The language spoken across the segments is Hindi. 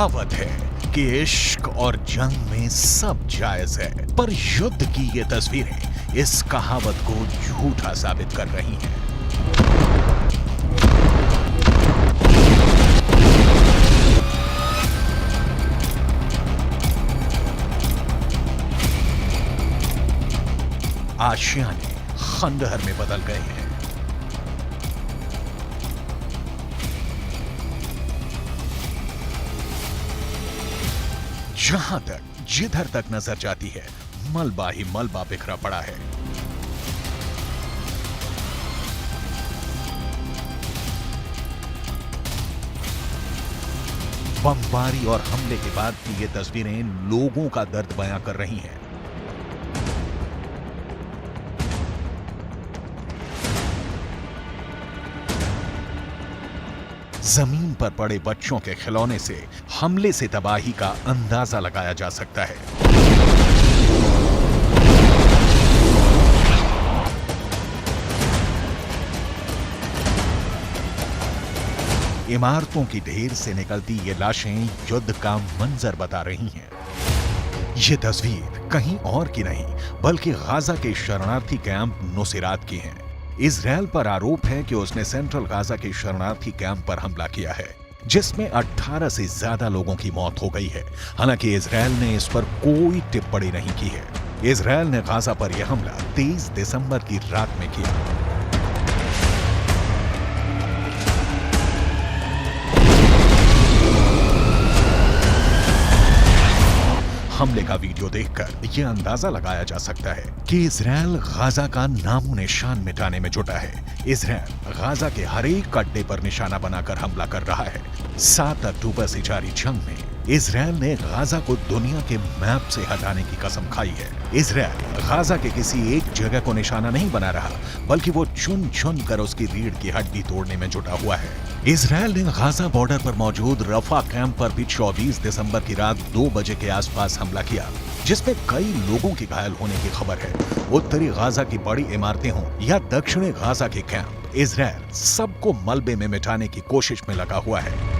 कहावत है कि इश्क और जंग में सब जायज है, पर युद्ध की ये तस्वीरें इस कहावत को झूठा साबित कर रही हैं। आशियाने खंडहर में बदल गए हैं। जहां तक जिधर तक नजर जाती है मलबा ही मलबा बिखरा पड़ा है। बमबारी और हमले के बाद की ये तस्वीरें लोगों का दर्द बयां कर रही हैं। जमीन पर पड़े बच्चों के खिलौने से हमले से तबाही का अंदाजा लगाया जा सकता है। इमारतों की ढेर से निकलती ये लाशें युद्ध का मंजर बता रही हैं। ये तस्वीर कहीं और की नहीं बल्कि गाजा के शरणार्थी कैंप नुसैरात की है। इजरायल पर आरोप है कि उसने सेंट्रल गाजा के शरणार्थी कैंप पर हमला किया है, जिसमें 18 से ज्यादा लोगों की मौत हो गई है। हालांकि इजरायल ने इस पर कोई टिप्पणी नहीं की है। इजरायल ने गाजा पर यह हमला 23 दिसंबर की रात में किया। हमले का वीडियो देखकर यह अंदाजा लगाया जा सकता है कि इजरायल गाजा का नामो निशान मिटाने में जुटा है। इजरायल गाजा के हर एक अड्डे पर निशाना बनाकर हमला कर रहा है। 7 अक्टूबर से जारी जंग में इजरायल ने गाजा को दुनिया के मैप से हटाने की कसम खाई है। इजरायल गाजा के किसी एक जगह को निशाना नहीं बना रहा, बल्कि वो चुन चुन कर उसकी रीढ़ की हड्डी तोड़ने में जुटा हुआ है। इजरायल ने गाजा बॉर्डर पर मौजूद रफा कैंप पर भी 24 दिसंबर की रात 2 बजे के आसपास हमला किया, जिसमें कई लोगों के घायल होने की खबर है। उत्तरी गाजा की बड़ी इमारतें हों या दक्षिणी गाजा के कैंप, इजरायल सबको मलबे में मिटाने की कोशिश में लगा हुआ है।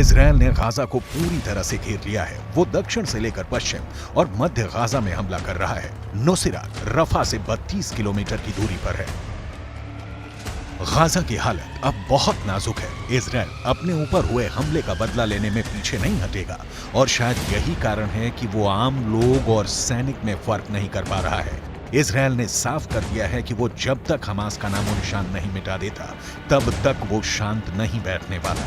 इजरायल ने गाजा को पूरी तरह से घेर लिया है। वो दक्षिण से लेकर पश्चिम और मध्य गाजा में हमला कर रहा है। नुसैरात रफा से 32 किलोमीटर की दूरी पर है। गाजा की हालत अब बहुत नाजुक है। इजरायल अपने ऊपर हुए हमले का बदला लेने में पीछे नहीं हटेगा, और शायद यही कारण है कि वो आम लोग और सैनिक में फर्क नहीं कर पा रहा है। इजरायल ने साफ कर दिया है कि वो जब तक हमास का नामो निशान नहीं मिटा देता, तब तक वो शांत नहीं बैठने वाला।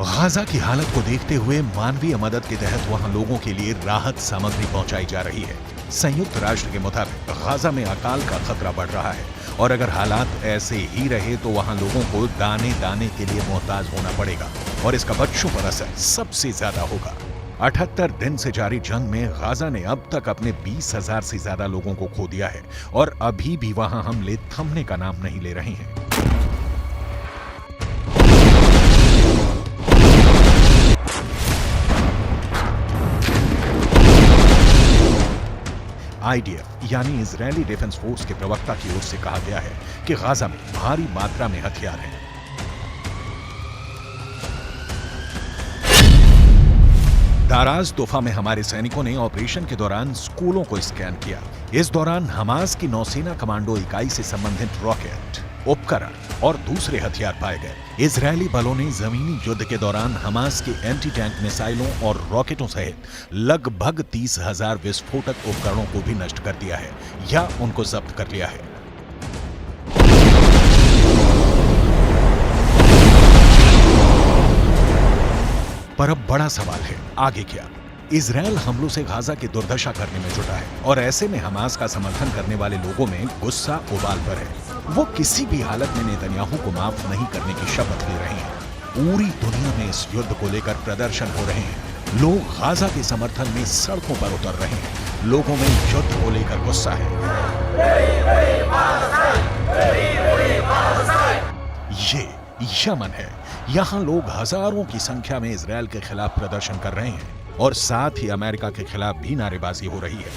गाजा की हालत को देखते हुए मानवीय मदद के तहत वहां लोगों के लिए राहत सामग्री पहुंचाई जा रही है। संयुक्त राष्ट्र के मुताबिक गाजा में अकाल का खतरा बढ़ रहा है, और अगर हालात ऐसे ही रहे तो वहां लोगों को दाने दाने के लिए मोहताज होना पड़ेगा, और इसका बच्चों पर असर सबसे ज्यादा होगा। 78 दिन से जारी जंग में गाजा ने अब तक अपने 20,000 से ज्यादा लोगों को खो दिया है, और अभी भी वहां हमले थमने का नाम नहीं ले रहे हैं। IDF यानी इजरायली डिफेंस फोर्स के प्रवक्ता की ओर से कहा गया है कि गाजा में भारी मात्रा में हथियार हैं। दाराज तोफा में हमारे सैनिकों ने ऑपरेशन के दौरान स्कूलों को स्कैन किया। इस दौरान हमास की नौसेना कमांडो इकाई से संबंधित रॉकेट, उपकरण और दूसरे हथियार पाए गए। इजरायली बलों ने जमीनी युद्ध के दौरान हमास के एंटी टैंक मिसाइलों और रॉकेटों सहित लगभग 30,000 विस्फोटक उपकरणों को भी नष्ट कर दिया है या उनको जब्त कर लिया है। पर अब बड़ा सवाल है, आगे क्या? इजराइल हमलों से गाजा की दुर्दशा करने में जुटा है और ऐसे में हमास का समर्थन करने वाले लोगों में गुस्सा उबाल पर है। वो किसी भी हालत में नेतन्याहू को माफ नहीं करने की शपथ ले रहे हैं। पूरी दुनिया में इस युद्ध को लेकर प्रदर्शन हो रहे हैं। लोग गाजा के समर्थन में सड़कों पर उतर रहे हैं। लोगों में युद्ध को लेकर गुस्सा है। ये यमन है। यहाँ लोग हजारों की संख्या में इजराइल के खिलाफ प्रदर्शन कर रहे हैं और साथ ही अमेरिका के खिलाफ भी नारेबाजी हो रही है।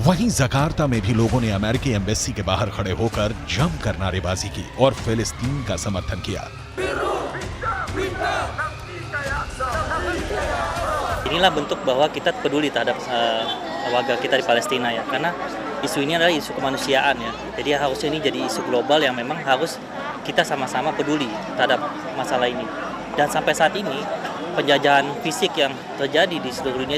वहीं जकार्ता में भी लोगों ने अमेरिकी एम्बेसी के बाहर खड़े होकर जमकर नारेबाजी की और फिलिस्तीन का समर्थन किया। Inilah bentuk bahwa kita peduli terhadap warga kita di Palestina ya, karena isu ini adalah isu kemanusiaan ya. Jadi harusnya ini jadi isu global yang memang harus kita sama-sama peduli terhadap masalah ini. Dan sampai saat ini penjajahan fisik yang terjadi di seluruh dunia.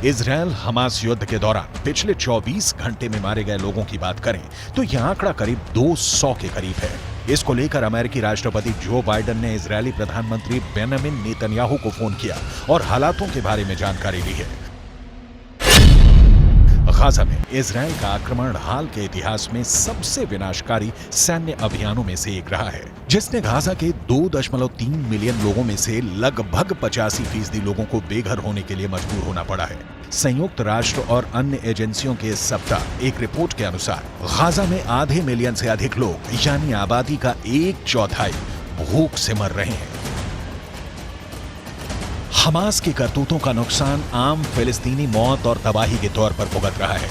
Israel Hamas युद्ध के दौरान पिछले 24 घंटे में मारे गए लोगों की बात करें तो यह आंकड़ा करीब 200 के करीब है। इसको लेकर अमेरिकी राष्ट्रपति जो बाइडेन ने इजरायली प्रधानमंत्री बेंजामिन नेतन्याहू को फोन किया और हालातों के बारे में जानकारी ली है। गाजा में इजराइल का आक्रमण हाल के इतिहास में सबसे विनाशकारी सैन्य अभियानों में से एक रहा है, जिसने गाजा के 2.3 मिलियन लोगों में से लगभग 85% लोगों को बेघर होने के लिए मजबूर होना पड़ा है। संयुक्त राष्ट्र और अन्य एजेंसियों के इस सप्ताह एक रिपोर्ट के अनुसार गाजा में आधे मिलियन से अधिक लोग यानी आबादी का 1/4 भूख से मर रहे हैं। हमास की करतूतों का नुकसान आम फिलिस्तीनी मौत और तबाही के तौर पर भुगत रहा है।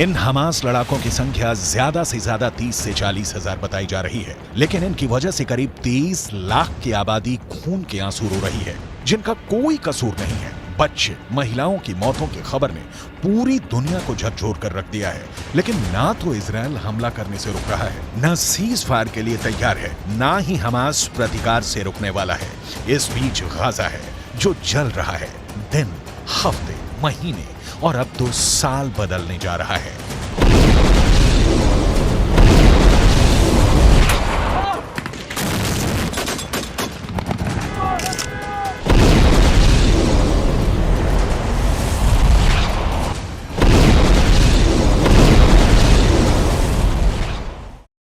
इन हमास लड़ाकों की संख्या ज्यादा से ज्यादा 30 से 40 हजार बताई जा रही है, लेकिन इनकी वजह से करीब 23 लाख की आबादी खून के आंसू रो रही है, जिनका कोई कसूर नहीं है। बच्चे, महिलाओं की मौतों की खबर ने पूरी दुनिया को झकझोर कर रख दिया है। लेकिन ना तो इजराइल हमला करने से रुक रहा है, ना सीज फायर के लिए तैयार है, ना ही हमास प्रतिकार से रुकने वाला है। इस बीच गाजा है जो जल रहा है, दिन, हफ्ते, महीने और अब तो साल बदलने जा रहा है।